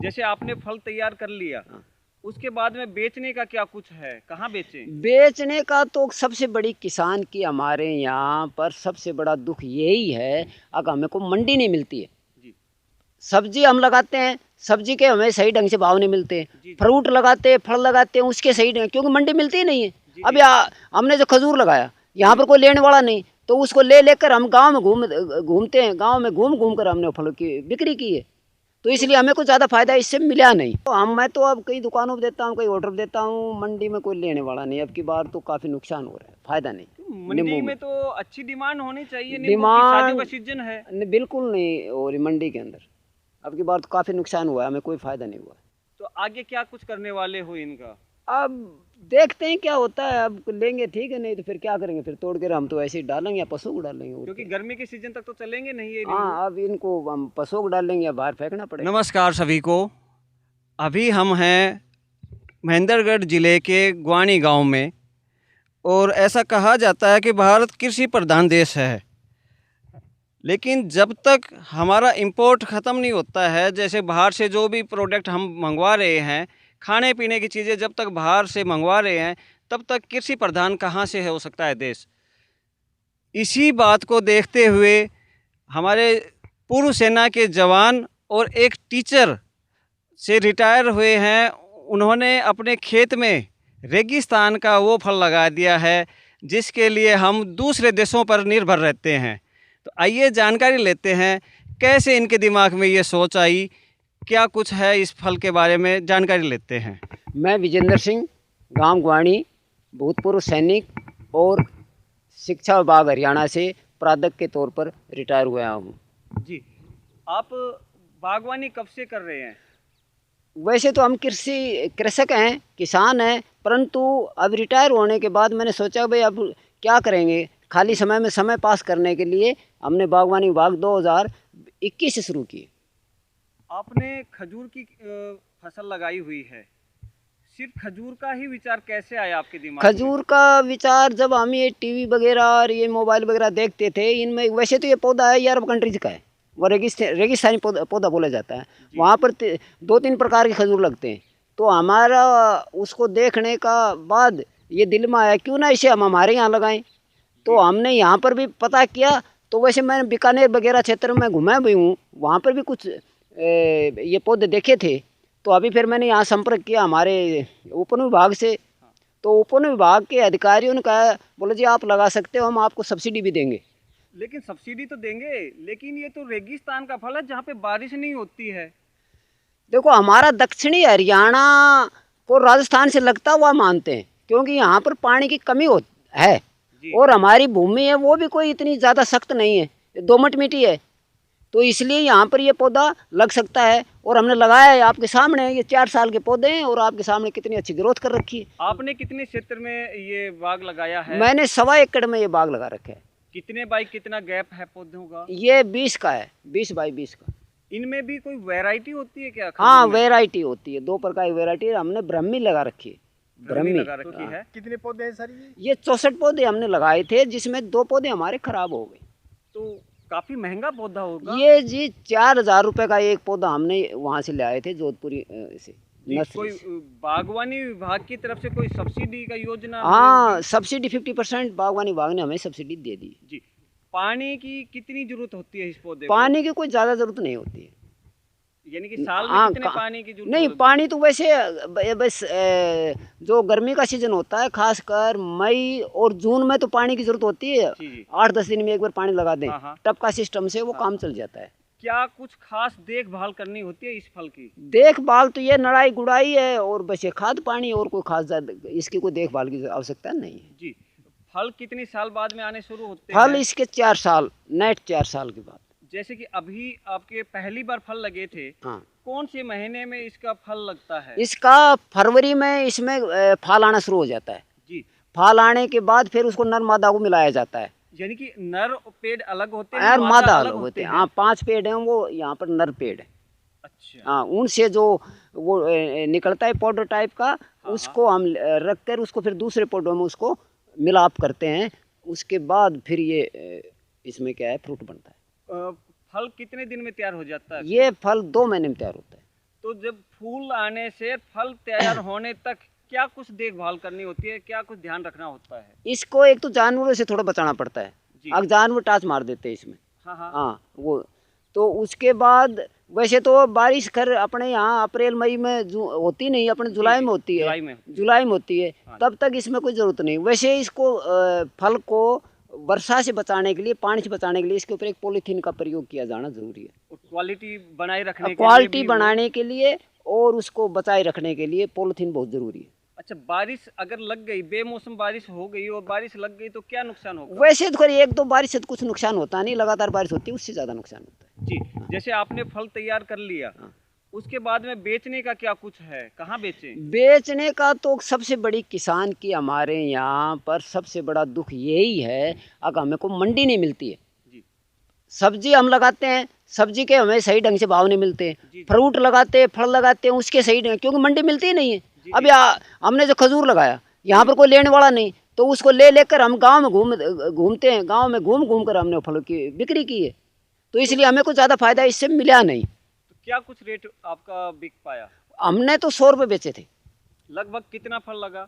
जैसे आपने फल तैयार कर लिया, उसके बाद में बेचने का क्या कुछ है, कहाँ बेचें? बेचने का तो सबसे बड़ी किसान की हमारे यहाँ पर सबसे बड़ा दुख यही है, अगर हमें को मंडी नहीं मिलती है। जी सब्जी हम लगाते हैं, सब्जी के हमें सही ढंग से भाव नहीं मिलते। जी जी फ्रूट लगाते हैं, फल लगाते हैं, उसके सही ढंग, क्योंकि मंडी मिलती ही नहीं है। जी अब जी हमने जो खजूर लगाया, यहाँ जी पर कोई लेने वाला नहीं, तो उसको ले लेकर हम गांव में घूमते हैं, गांव में घूम घूम कर हमने फलों की बिक्री की है। तो तो इसलिए हमें कुछ ज़्यादा फायदा इससे मिला नहीं। तो मैं तो अब कई दुकानों पर देता हूँ, कई ऑर्डर देता हूँ, मंडी में कोई लेने वाला नहीं। अब की बार तो काफ़ी नुकसान हो रहा है, फायदा नहीं। मंडी नींबू में में तो अच्छी डिमांड होनी चाहिए, नींबू की, शादियों डिमांड का सीजन है। बिल्कुल नहीं हो रही मंडी के अंदर। अब की बार तो काफ़ी नुकसान हुआ है, हमें कोई फ़ायदा नहीं हुआ। तो आगे क्या कुछ करने वाले हो इनका? अब देखते हैं क्या होता है, अब लेंगे ठीक है, नहीं तो फिर क्या करेंगे, फिर तोड़ कर हम तो ऐसे ही डालेंगे या पशुओं को डालेंगे और क्योंकि क्या। गर्मी के सीजन तक तो चलेंगे नहीं ये नींबू। हाँ, अब इनको हम पशुओं को डालेंगे या बाहर फेंकना पड़ेगा। नमस्कार सभी को। अभी हम हैं महेंद्रगढ़ जिले के ग्वानी गांव में, और ऐसा कहा जाता है कि भारत कृषि प्रधान देश है। लेकिन जब तक हमारा इंपोर्ट ख़त्म नहीं होता है, जैसे बाहर से जो भी प्रोडक्ट हम मंगवा रहे हैं, खाने पीने की चीज़ें जब तक बाहर से मंगवा रहे हैं, तब तक कृषि प्रधान कहाँ से हो सकता है देश। इसी बात को देखते हुए हमारे पूर्व सेना के जवान और एक टीचर से रिटायर हुए हैं, उन्होंने अपने खेत में रेगिस्तान का वो फल लगा दिया है जिसके लिए हम दूसरे देशों पर निर्भर रहते हैं। तो आइए जानकारी लेते हैं कैसे इनके दिमाग में ये सोच आई, क्या कुछ है इस फल के बारे में जानकारी लेते हैं। मैं विजेंद्र सिंह, गांव ग्वाणी, भूतपूर्व सैनिक और शिक्षा विभाग हरियाणा से प्राध्यापक के तौर पर रिटायर हुआ हूँ। जी, आप बागवानी कब से कर रहे हैं? वैसे तो हम कृषक हैं, किसान हैं, परंतु अब रिटायर होने के बाद मैंने सोचा भाई अब क्या करेंगे, खाली समय में समय पास करने के लिए हमने बागवानी विभाग 2021 से शुरू की। आपने खजूर की फसल लगाई हुई है, सिर्फ खजूर का ही विचार कैसे आया आपके दिमाग में? खजूर का विचार जब हम ये टीवी वगैरह और ये मोबाइल वगैरह देखते थे, इनमें वैसे तो ये पौधा है, ये अरब कंट्रीज का है, वो रेगिस्तानी पौधा बोला जाता है। वहाँ पर 2-3 प्रकार के खजूर लगते हैं। तो हमारा उसको देखने का बाद ये दिल में आया, क्यों ना इसे हम हमारे यहाँ लगाएं। तो हमने यहाँ पर भी पता किया, तो वैसे मैंने बीकानेर वगैरह क्षेत्र में घुमा भी हूँ, वहाँ पर भी कुछ ये पौधे देखे थे। तो अभी फिर मैंने यहाँ संपर्क किया हमारे उपवन विभाग से, तो उपवन विभाग के अधिकारियों ने कहा, बोले जी आप लगा सकते हो, हम आपको सब्सिडी भी देंगे। लेकिन सब्सिडी तो देंगे, लेकिन ये तो रेगिस्तान का फल है जहाँ पे बारिश नहीं होती है। देखो, हमारा दक्षिणी हरियाणा को राजस्थान से लगता हुआ मानते हैं, क्योंकि यहाँ पर पानी की कमी है, और हमारी भूमि है वो भी कोई इतनी ज़्यादा सख्त नहीं है, दोमट मिट्टी है। तो इसलिए यहाँ पर ये पौधा लग सकता है, और हमने लगाया है आपके सामने। ये 4 साल के पौधे हैं और आपके सामने कितनी अच्छी ग्रोथ कर रखी है। आपने कितने क्षेत्र में ये बाग लगाया है? मैंने 1.25 एकड़ में ये बाग लगा रखा है। कितने बाई कितना गैप है पौधों का? ये 20 का है, 20 बाई 20 का। इनमें भी कोई वैरायटी होती है क्या? हाँ, वैरायटी होती है, 2 प्रकार की वैरायटी है। हमने ब्रह्मी लगा रखी है, ब्रह्मी ब्रह्मी लगा रखी हाँ। है। कितने पौधे हैं सर ये 64 पौधे हमने लगाए थे, जिसमें 2 पौधे हमारे खराब हो गए। तो काफी महंगा पौधा होगा ये जी 4000 रुपये का एक पौधा हमने वहाँ से ले आए थे, जोधपुरी से कोई बागवानी विभाग की तरफ से कोई सब्सिडी का योजना? हाँ, सब्सिडी 50% बागवानी विभाग ने हमें सब्सिडी दे दी जी। पानी की कितनी जरूरत होती है इस पौधे को? पानी की कोई ज़्यादा ज़रूरत नहीं होती है। यानी कि साल में कितने पानी की जरूरत नहीं, पानी तो वैसे बस जो गर्मी का सीजन होता है, खासकर मई और जून में तो पानी की जरूरत होती है। 8-10 दिन में एक बार पानी लगा दें, टप का सिस्टम से वो काम चल जाता है। क्या कुछ खास देखभाल करनी होती है इस फल की? देखभाल तो ये नड़ाई गुड़ाई है और बस ये खाद पानी, और कोई खास इसकी कोई देखभाल की आवश्यकता नहीं है जी। फल कितने साल बाद में आने शुरू होते हैं? फल हैं? इसके 4 साल, नेट 4 साल के बाद। जैसे कि अभी आपके पहली बार फल लगे थे, हाँ, कौन से महीने में इसका फल लगता है? इसका फरवरी में इसमें फल आना शुरू हो जाता है जी। फल आने के बाद फिर उसको नर मादा को मिलाया जाता है। यानी कि नर पेड़ अलग होते हैं, मादा अलग होते हैं। हाँ, 5 पेड़ हैं, वो यहाँ पर नर पेड़ है। अच्छा। हाँ, उनसे जो वो निकलता है पाउडर टाइप का, उसको हम रख कर उसको फिर दूसरे पौधों में उसको मिलाप करते हैं। उसके बाद फिर ये इसमें क्या है, फ्रूट बनता है। फल कितने दिन में तैयार हो जाता है? ये फल 2 महीने में तैयार होता है। तो जब फूल आने से फल तैयार होने तक क्या कुछ देखभाल करनी होती है, क्या कुछ ध्यान रखना होता है? इसको एक तो जानवरों से थोड़ा बचाना पड़ता है, जी। अगर जानवर टाच मार देते हैं इसमें। हाँ हाँ। हाँ वो, तो उसके बाद वैसे तो बारिश कर अपने यहाँ अप्रैल मई में होती नहीं, अपने जुलाई में होती है, जुलाई में होती है। हाँ। तब तक इसमें कोई ज़रूरत नहीं। वैसे इसको फल को वर्षा से बचाने के लिए, पानी से बचाने के लिए इसके ऊपर एक पॉलीथीन का प्रयोग किया जाना जरूरी है। क्वालिटी बनाए रखने के लिए क्वालिटी भी बनाने के लिए और उसको बचाए रखने के लिए पॉलीथीन बहुत ज़रूरी है। अच्छा, बारिश अगर लग गई, बेमौसम बारिश हो गई और बारिश लग गई तो क्या नुकसान होगा? वैसे तो एक दो बारिश से तो कुछ नुकसान होता नहीं, लगातार बारिश होती है उससे ज़्यादा नुकसान होता है। जी। जैसे आपने फल तैयार कर लिया, उसके बाद में बेचने का क्या कुछ है, कहाँ बेचें? बेचने का तो सबसे बड़ी किसान की हमारे यहाँ पर सबसे बड़ा दुख यही है, अगर हमें को मंडी नहीं मिलती है। जी। सब्जी हम लगाते हैं, सब्जी के हमें सही ढंग से भाव नहीं मिलते। फ्रूट लगाते हैं, फल लगाते हैं, उसके सही ढंग, क्योंकि मंडी मिलती ही नहीं है। अब हमने जो खजूर लगाया, यहाँ पर कोई लेने वाला नहीं, तो उसको ले लेकर हम गांव में घूमते हैं, गांव में घूम कर हमने फलों की बिक्री की है। तो इसलिए हमें कुछ ज़्यादा फायदा इससे मिला नहीं। तो क्या कुछ रेट आपका बिक पाया? हमने तो 100 रुपये बेचे थे। लगभग कितना फल लगा?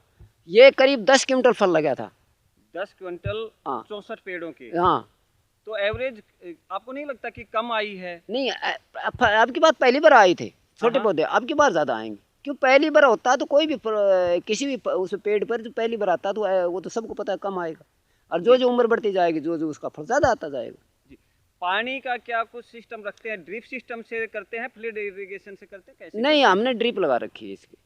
ये करीब 10 क्विंटल फल लगा था। 10 क्विंटल, हाँ। 64 पेड़ों के। हाँ। तो एवरेज आपको नहीं लगता कि कम आई है? नहीं, अब की बार पहली बार आई थे छोटे पौधे, अब की बार ज़्यादा आएंगे। क्यों, पहली बार होता तो कोई भी किसी भी उस पेड़ पर जो पहली बार आता तो वो तो सबको पता है कम आएगा, और जो जो उम्र बढ़ती जाएगी जो जो उसका फल ज़्यादा आता जाएगा। जी। पानी का क्या कुछ सिस्टम रखते हैं? ड्रिप सिस्टम से करते हैं, फ्लड इरिगेशन से करते हैं, कैसे? नहीं, हमने ड्रिप लगा रखी है इसकी,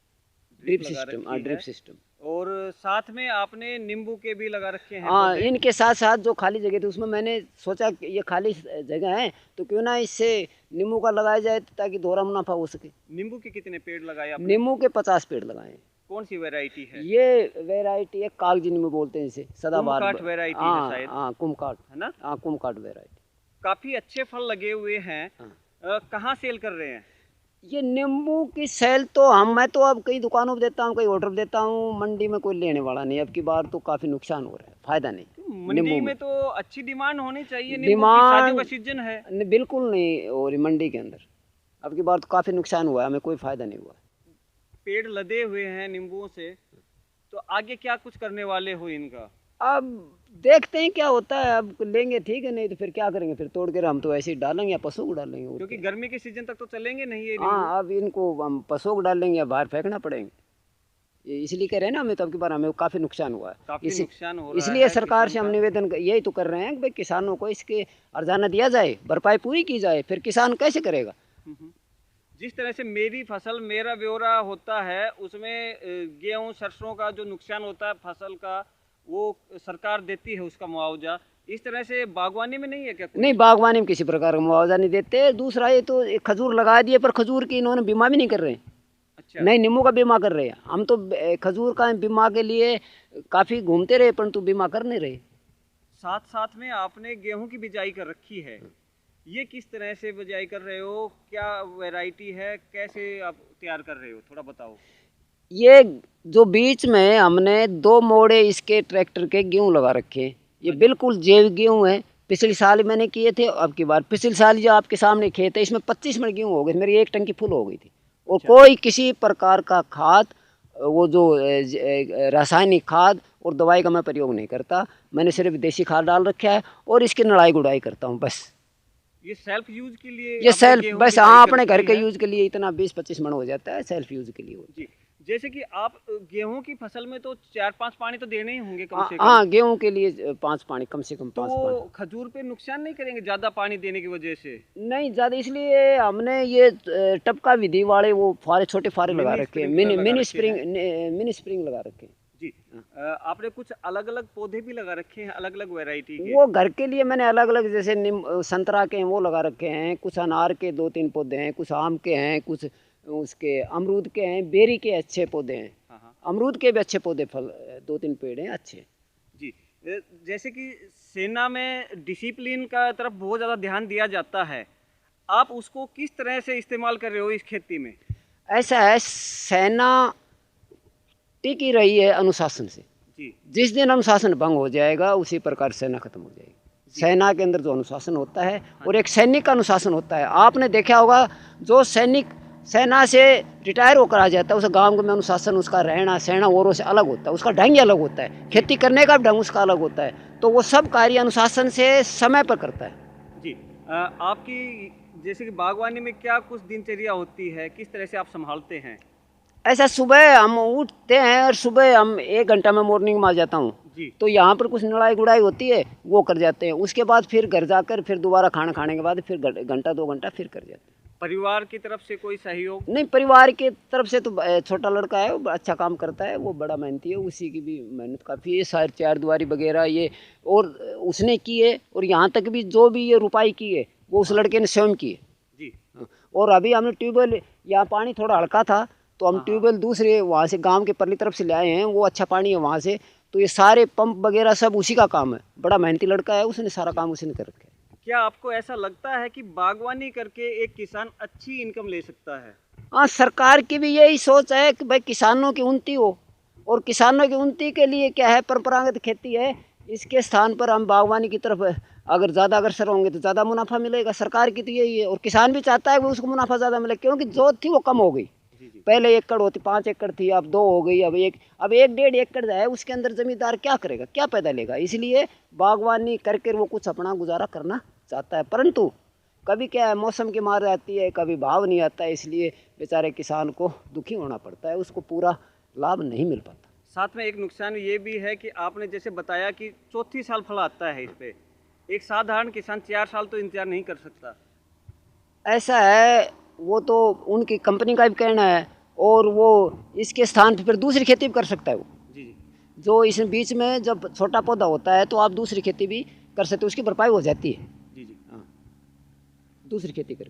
ड्रिप लगा सिस्टम। हाँ, रखी ड्रिप है। सिस्टम। और साथ में आपने नींबू के भी लगा रखे हैं हाँ, पौधे? इनके साथ साथ जो खाली जगह थी उसमें मैंने सोचा कि ये खाली जगह है तो क्यों ना इससे नींबू का लगाया जाए ताकि दोहरा मुनाफा हो सके। नींबू के कितने पेड़ लगाए आपने? नींबू के 50 पेड़ लगाए। कौन सी वैरायटी है? ये वैरायटी है कागजी नींबू बोलते हैं इसे, सदाबहार। कुमकाट वैरायटी है शायद। हाँ, कुमकाट है ना? हाँ, कुमकाट वैरायटी। काफी अच्छे फल लगे हुए हैं। कहाँ सेल कर रहे हैं? ये नींबू की सेल तो मैं तो अब कई दुकानों पर देता हूँ, कई ऑर्डर पर देता हूँ, मंडी में कोई लेने वाला नहीं। अब की बार तो काफ़ी नुकसान हो रहा है, फायदा नहीं। मंडी में तो अच्छी डिमांड होनी चाहिए, नींबू की डिमांड शादियों का सीजन है। बिल्कुल नहीं हो रही मंडी के अंदर। अब की बार तो काफ़ी नुकसान हुआ है, हमें कोई फ़ायदा नहीं हुआ। पेड़ लदे हुए हैं नींबुओं से, तो आगे क्या कुछ करने वाले हो इनका? अब देखते हैं क्या होता है, अब लेंगे ठीक है, नहीं तो फिर क्या करेंगे, फिर तोड़ कर हम तो ऐसे ही डालेंगे या पशुओं को डालेंगे। क्योंकि गर्मी के सीजन तक तो चलेंगे नहीं ये हाँ, अब इनको हम पशुओं को डालेंगे या बाहर फेंकना पड़ेंगे। ये इसलिए कह रहे हैं ना, हमें तो अब की बार हमें काफ़ी नुकसान हुआ है। काफी नुकसान हो रहा इसलिए है सरकार से किसान हम का। निवेदन यही तो कर रहे हैं कि भाई किसानों को इसके अर्जाना दिया जाए, भरपाई पूरी की जाए, फिर किसान कैसे करेगा। जिस तरह से मेरी फसल मेरा ब्यौरा होता है, उसमें गेहूं सरसों का जो नुकसान होता है फसल का, वो सरकार देती है उसका मुआवजा। इस तरह से बागवानी में नहीं है क्या कुछ? नहीं, बागवानी में किसी प्रकार का मुआवजा नहीं देते। दूसरा ये तो खजूर लगा दिए, पर खजूर की इन्होंने बीमा भी नहीं कर रहे हैं। अच्छा। नहीं, नींबू का बीमा कर रहे हैं। हम तो खजूर का बीमा के लिए काफ़ी घूमते रहे, परंतु बीमा कर नहीं रहे। साथ साथ में आपने गेहूं की बिजाई कर रखी है, ये किस तरह से बिजाई कर रहे हो? क्या वैरायटी है, कैसे आप तैयार कर रहे हो, थोड़ा बताओ। ये जो बीच में हमने 2 मोड़े इसके ट्रैक्टर के गेहूँ लगा रखे हैं, ये बिल्कुल जैविक गेहूँ है। पिछले साल मैंने किए थे, अब की बार पिछले साल जो आपके सामने खेत है, इसमें 25 मन गेहूँ हो गए, मेरी 1 टंकी फुल हो गई थी। और कोई किसी प्रकार का खाद, वो जो रासायनिक खाद और दवाई का मैं प्रयोग नहीं करता। मैंने सिर्फ देसी खाद डाल रखा है और इसकी नड़ाई गुड़ाई करता हूँ बस। ये सेल्फ यूज के लिए? ये सेल्फ गेहूं बस, की हाँ, बिजाई अपने कर घर के रखी है? यूज़ के लिए इतना 20-25 मन हो जाता है, सेल्फ यूज़ के लिए। जी। जैसे कि आप गेहूं की फसल में तो 4-5 पानी तो देने ही होंगे कम से कम। हाँ, गेहूँ के लिए 5 पानी, कम से कम 5 तो पानी। खजूर पे नुकसान नहीं करेंगे ज्यादा पानी देने की वजह से? नहीं ज़्यादा, इसलिए हमने ये टपका विधि वाले वो फारे, छोटे फारे लगा रखे हैं, मिनी स्प्रिंग लगा रखे हैं। जी। आपने कुछ अलग अलग पौधे भी लगा रखे हैं, अलग अलग वैरायटी के? वो घर के लिए मैंने अलग अलग, जैसे संतरा के हैं वो लगा रखे हैं, कुछ अनार के 2-3 पौधे हैं, कुछ आम के हैं, कुछ उसके अमरूद के हैं, बेरी के अच्छे पौधे हैं। हाँ। अमरूद के भी अच्छे पौधे, फल 2-3 पेड़ हैं अच्छे। जी। जैसे कि सेना में डिसिप्लिन का तरफ बहुत ज़्यादा ध्यान दिया जाता है, आप उसको किस तरह से इस्तेमाल कर रहे हो इस खेती में? ऐसा है, सेना टिकी रही है अनुशासन से। जी। जिस दिन अनुशासन भंग हो जाएगा उसी प्रकार सेना खत्म हो जाएगी। सेना के अंदर जो अनुशासन होता है और एक सैनिक का अनुशासन होता है, आपने देखा होगा, जो सैनिक सेना से रिटायर होकर आ जाता है, उस गांव में अनुशासन, उसका रहना सहना औरों से अलग होता है, उसका ढंग ही अलग होता है, खेती करने का भी ढंग उसका अलग होता है, तो वो सब कार्य अनुशासन से समय पर करता है। जी। आपकी जैसे कि बागवानी में क्या कुछ दिनचर्या होती है, किस तरह से आप संभालते हैं? ऐसा सुबह हम उठते हैं और सुबह हम 1 घंटा में मॉर्निंग में आ जाता हूँ, जी। तो यहाँ पर कुछ लड़ाई गुड़ाई होती है वो कर जाते हैं, उसके बाद फिर घर जाकर फिर दोबारा खाना खाने के बाद फिर घंटा 2 घंटा फिर कर जाते हैं। परिवार की तरफ से कोई सहयोग? नहीं, परिवार की तरफ से तो छोटा लड़का है, वो अच्छा काम करता है, वो बड़ा मेहनती है, उसी की भी मेहनत काफ़ी है, सारी चारदीवारी वगैरह ये और उसने की है, और यहाँ तक भी जो भी ये रुपाई की है वो उस लड़के ने स्वयं की है। जी। और अभी हमने ट्यूबवेल, यहाँ पानी थोड़ा हल्का था तो हम ट्यूबवेल दूसरे वहाँ से गांव के परली तरफ से ले आए हैं, वो अच्छा पानी है वहाँ से, तो ये सारे पंप वगैरह सब उसी का काम है, बड़ा मेहनती लड़का है, उसने सारा काम उसने कर रखा है। क्या आपको ऐसा लगता है कि बागवानी करके एक किसान अच्छी इनकम ले सकता है? हाँ, सरकार की भी यही सोच है कि भाई किसानों की उन्नति हो, और किसानों की उन्नति के लिए क्या है, परंपरागत खेती है, इसके स्थान पर हम बागवानी की तरफ अगर ज़्यादा अग्रसर होंगे तो ज़्यादा मुनाफा मिलेगा। सरकार की तो यही है, और किसान भी चाहता है कि उसको मुनाफा ज़्यादा मिले, क्योंकि जो थी वो कम हो गई। पहले 1 एकड़ होती, 5 एकड़ थी, अब 2 हो गई, अब 1 डेढ़ एकड़ है, उसके अंदर जमींदार क्या करेगा, क्या पैदा लेगा। इसलिए बागवानी करके वो कुछ अपना गुजारा करना चाहता है, परंतु कभी क्या है, मौसम की मार आती है, कभी भाव नहीं आता है, इसलिए बेचारे किसान को दुखी होना पड़ता है, उसको पूरा लाभ नहीं मिल पाता। साथ में एक नुकसान ये भी है कि आपने जैसे बताया कि चौथी साल फल आता है इस पे, एक साधारण किसान 4 साल तो इंतजार नहीं कर सकता। ऐसा है, वो तो उनकी कंपनी का भी कहना है, और वो इसके स्थान पर फिर दूसरी खेती भी कर सकता है वो। जी जी। जो इस बीच में जब छोटा पौधा होता है तो आप दूसरी खेती भी कर सकते हो, उसकी भरपाई हो जाती है। जी जी। हाँ, दूसरी खेती कर